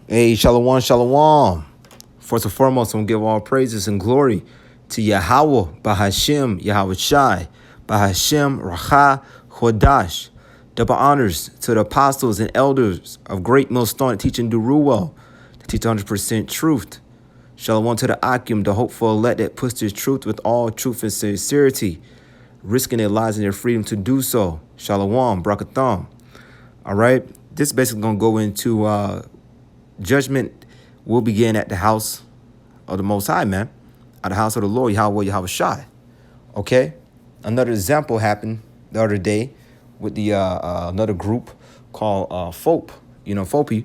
Hey, shalom, shalom. First and foremost, I'm going to give all praises and glory to Yahweh, Bahashem, Yahweh Shai, Bahashem, Racha, Chodash. Double honors to the apostles and elders of Great Millstone teaching Duruel, to teach 100% truth. Shalom to the Akim, the hopeful elect that puts this truth with all truth and sincerity, risking their lives and their freedom to do so. Shalom, Brakatham. All right, this is basically going to go into judgment will begin at the house of the Most High, man. At the house of the Lord, Yahweh Shai. Okay? Another example happened the other day with the another group called FOP, FOPI,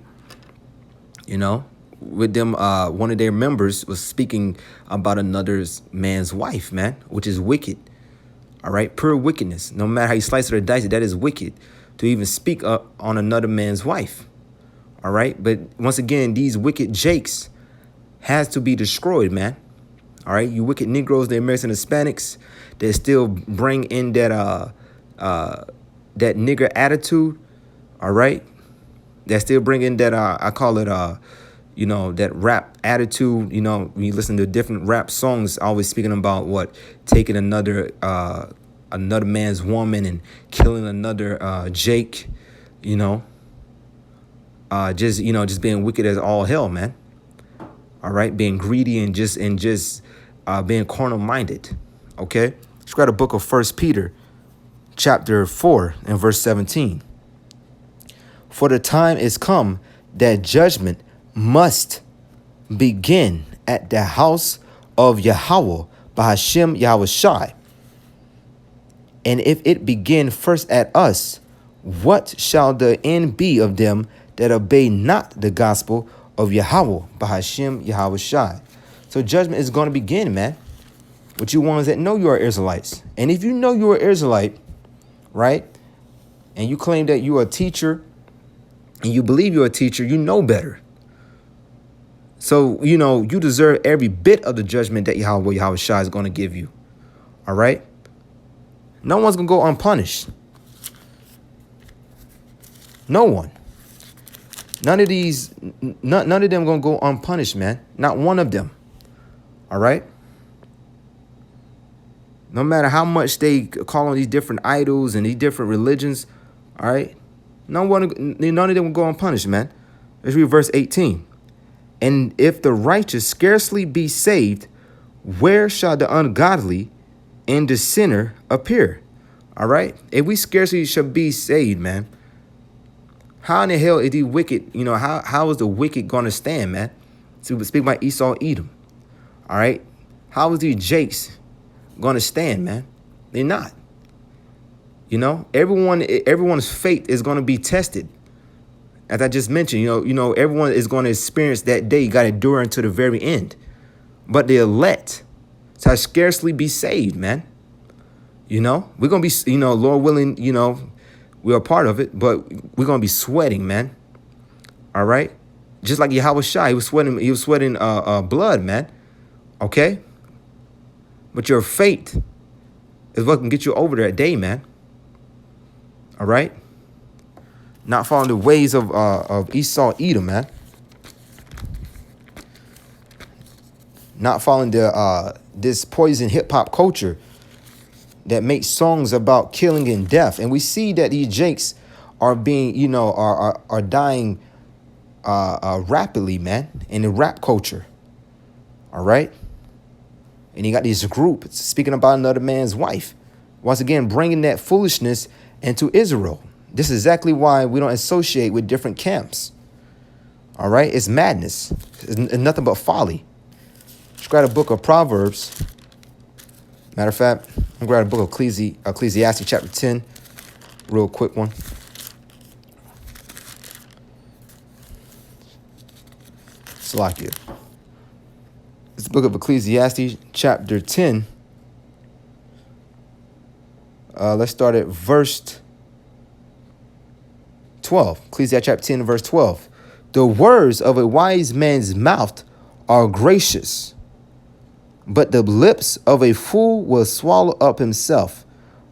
with them, one of their members was speaking about another man's wife, man, which is wicked. All right? Pure wickedness. No matter how you slice it or dice it, that is wicked to even speak up on another man's wife. All right. But once again, these wicked jakes has to be destroyed, man. All right. You wicked Negroes, the American Hispanics, that still bring in that that nigger attitude. All right. That still bring in that I call it that rap attitude. When you listen to different rap songs, always speaking about what taking another man's woman and killing another Jake, just being wicked as all hell, man. All right, being greedy and just being carnal-minded. Okay, let's grab the book of 1 Peter, chapter 4 and verse 17. For the time is come that judgment must begin at the house of Yahweh, Bahashem Yahweh Shai. And if it begin first at us, what shall the end be of them that obey not the gospel of Yahweh, Bahashem Yahweh Shai? So judgment is going to begin, man, with you ones that know you are Israelites. And if you know you are Israelite, right, and you claim that you are a teacher and you believe you're a teacher, you know better. So, you deserve every bit of the judgment that Yahweh Shai is going to give you. All right? No one's going to go unpunished. No one. None of them gonna go unpunished, man. Not one of them. All right. No matter how much they call on these different idols and these different religions, all right. None of them will go unpunished, man. Let's read verse 18. And if the righteous scarcely be saved, where shall the ungodly and the sinner appear? All right. If we scarcely shall be saved, man, how in the hell is the wicked, how is the wicked going to stand, man? So we speak about Esau, Edom. All right. How is these jakes going to stand, man? They're not. Everyone's fate is going to be tested. As I just mentioned, everyone is going to experience that day. You got to endure until the very end. But the elect shall scarcely be saved, man. We're going to be, Lord willing, we're a part of it, but we're going to be sweating, man. All right? Just like Yahweh Shai, he was sweating blood, man. Okay? But your fate is what can get you over that day, man. All right? Not following the ways of Esau, Edom, man. Not following this poison hip-hop culture that makes songs about killing and death. And we see that these jakes are being, are dying rapidly, man, in the rap culture. All right. And you got these groups speaking about another man's wife. Once again, bringing that foolishness into Israel. This is exactly why we don't associate with different camps. All right. It's madness. It's nothing but folly. Let's grab a book of Proverbs. Matter of fact, I'm going to grab a book of Ecclesiastes chapter 10. Real quick one. Salakia. It's the book of Ecclesiastes chapter 10. Let's start at verse 12. Ecclesiastes chapter 10, verse 12. The words of a wise man's mouth are gracious, but the lips of a fool will swallow up himself.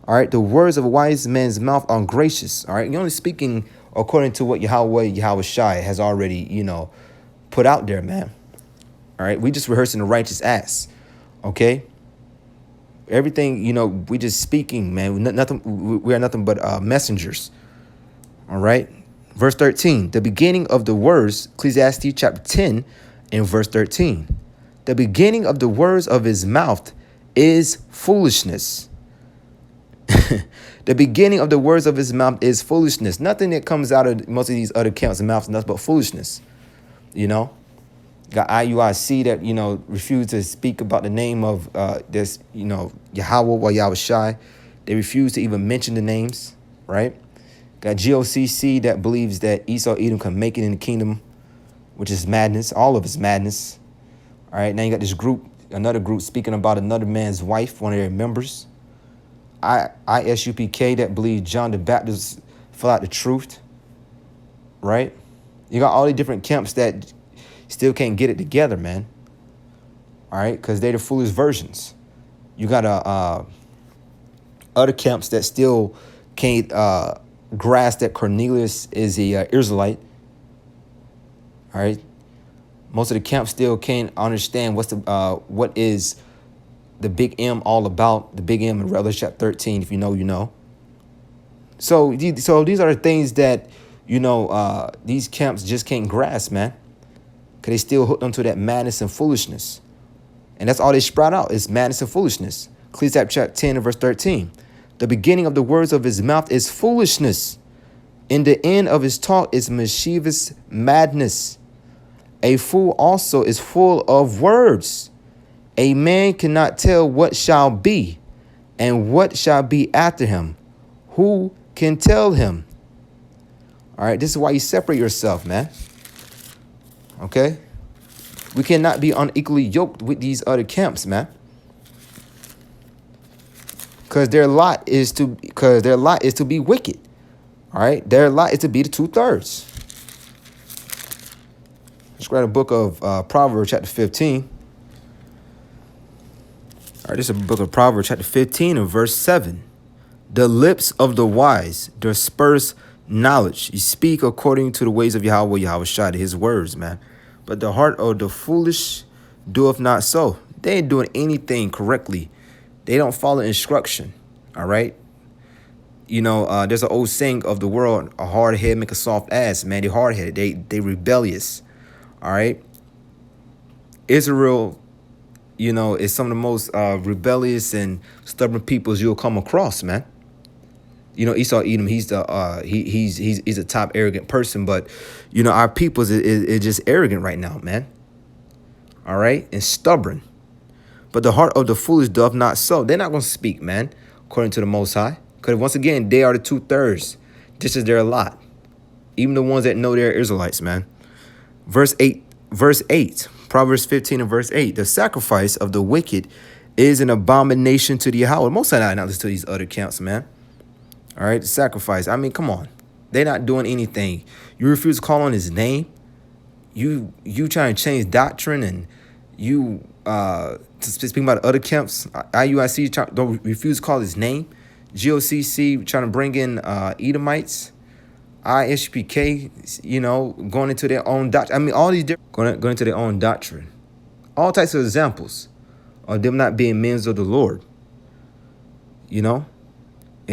All right. The words of a wise man's mouth are gracious. All right. You're only speaking according to what Yahweh Shai has already, put out there, man. All right. We just rehearsing the righteous acts. Okay. Everything, we just speaking, man. We are nothing but messengers. All right. Verse 13, the beginning of the words, Ecclesiastes chapter 10 and verse 13. The beginning of the words of his mouth is foolishness. The beginning of the words of his mouth is foolishness. Nothing that comes out of most of these other camps and mouths is nothing but foolishness. Got IUIC that, refuse to speak about the name of this, Yahweh or Yahweh Shai. They refuse to even mention the names, right? Got GOCC that believes that Esau Edom can make it in the kingdom, which is madness. All of it's madness. All right, now you got this group, another group speaking about another man's wife, one of their members. ISUPK that believe John the Baptist fell out the truth, right? You got all these different camps that still can't get it together, man. All right, because they're the foolish versions. You got other camps that still can't grasp that Cornelius is a Israelite. All right, most of the camps still can't understand what is the big M all about. The big M in Revelation chapter 13. If you know, you know. So these are the things that these camps just can't grasp, man. Because they still hooked onto that madness and foolishness. And that's all they sprout out is madness and foolishness. Ecclesiastes chapter 10 and verse 13. The beginning of the words of his mouth is foolishness. In the end of his talk is mischievous madness. A fool also is full of words. A man cannot tell what shall be and what shall be after him. Who can tell him? All right, this is why you separate yourself, man. Okay? We cannot be unequally yoked with these other camps, man. Because their lot is to be wicked. All right? Their lot is to be the 2/3. Let's read a book of Proverbs chapter 15. All right, this is a book of Proverbs chapter 15 and verse 7. The lips of the wise disperse knowledge. You speak according to the ways of Yahweh, Yahweh Shai, his words, man. But the heart of the foolish doeth not so. They ain't doing anything correctly. They don't follow instruction. All right. There's an old saying of the world: a hard head make a soft ass. Man, they hard headed. They rebellious. All right. Israel, is some of the most rebellious and stubborn peoples you'll come across, man. Esau Edom, he's a top arrogant person, but our peoples is just arrogant right now, man. All right, and stubborn. But the heart of the foolish doth not so. They're not going to speak, man, according to the Most High, because once again they are the 2/3. This is their lot. Even the ones that know they're Israelites, man. Verse 8. Proverbs 15 and verse 8. The sacrifice of the wicked is an abomination to the Yahweh. Most of the time, not listen to these other camps, man. All right, the sacrifice. I mean, come on. They're not doing anything. You refuse to call on his name. You trying to change doctrine, and you speaking about other camps. IUIC don't refuse to call his name. GOCC trying to bring in Edomites. ISPK, going into their own doctrine. I mean, all these different going into their own doctrine. All types of examples of them not being men of the Lord. And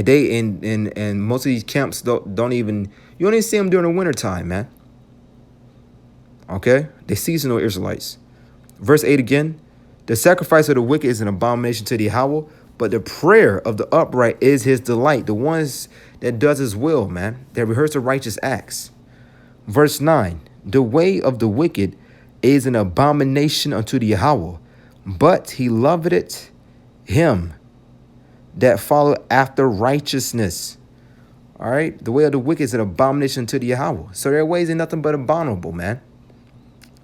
they and most of these camps don't even, you don't even see them during the wintertime, man. Okay? They seasonal Israelites. Verse 8 again. The sacrifice of the wicked is an abomination to the Yahweh, but the prayer of the upright is his delight. The ones that does his will, man, that rehearse the righteous acts. Verse 9. The way of the wicked is an abomination unto the Yahweh, but he loveth him that follow after righteousness. All right. The way of the wicked is an abomination to the Yahweh. So their ways are nothing but abominable, man.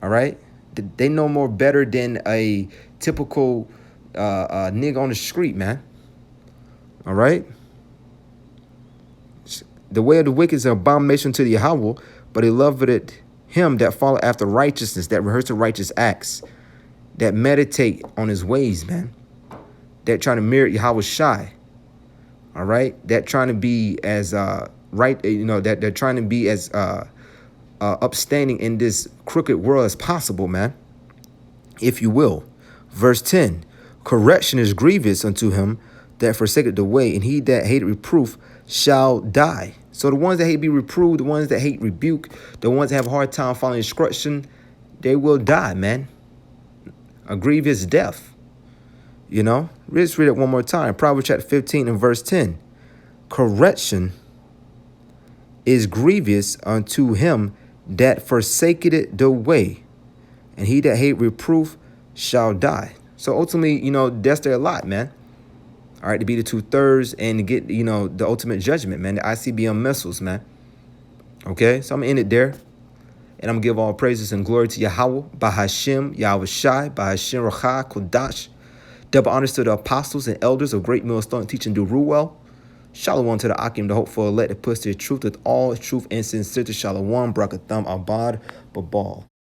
All right. They know more better than a typical nigga on the street, man. All right. The way of the wicked is an abomination to the Yahweh, but he loveth him that follow after righteousness, that rehearse the righteous acts, that meditate on his ways, man. That trying to mirror Yahweh Shai. All right. That trying to be as right, that they're trying to be as upstanding in this crooked world as possible, man, if you will. Verse 10, correction is grievous unto him that forsaketh the way, and he that hated reproof shall die. So the ones that hate be reproved, the ones that hate rebuke, the ones that have a hard time following instruction, they will die, man. A grievous death. You know, let's read it one more time. Proverbs chapter 15 and verse 10. Correction is grievous unto him that forsaketh the way, and he that hate reproof shall die. So ultimately, you know, that's their lot, man. All right, to be the 2/3 and to get, you know, the ultimate judgment, man. The ICBM missiles, man. Okay, so I'm going to end it there. And I'm going to give all praises and glory to Yahweh, Bahashem, Yahweh Shai, Bahashem, Rachah, Kodash. Double honors to the apostles and elders of Great Millstone teaching do rule well. Shalom to the Akim, the hopeful elect that puts their truth with all truth and sincerity. Shalom, Brakatham, Abad, Babal.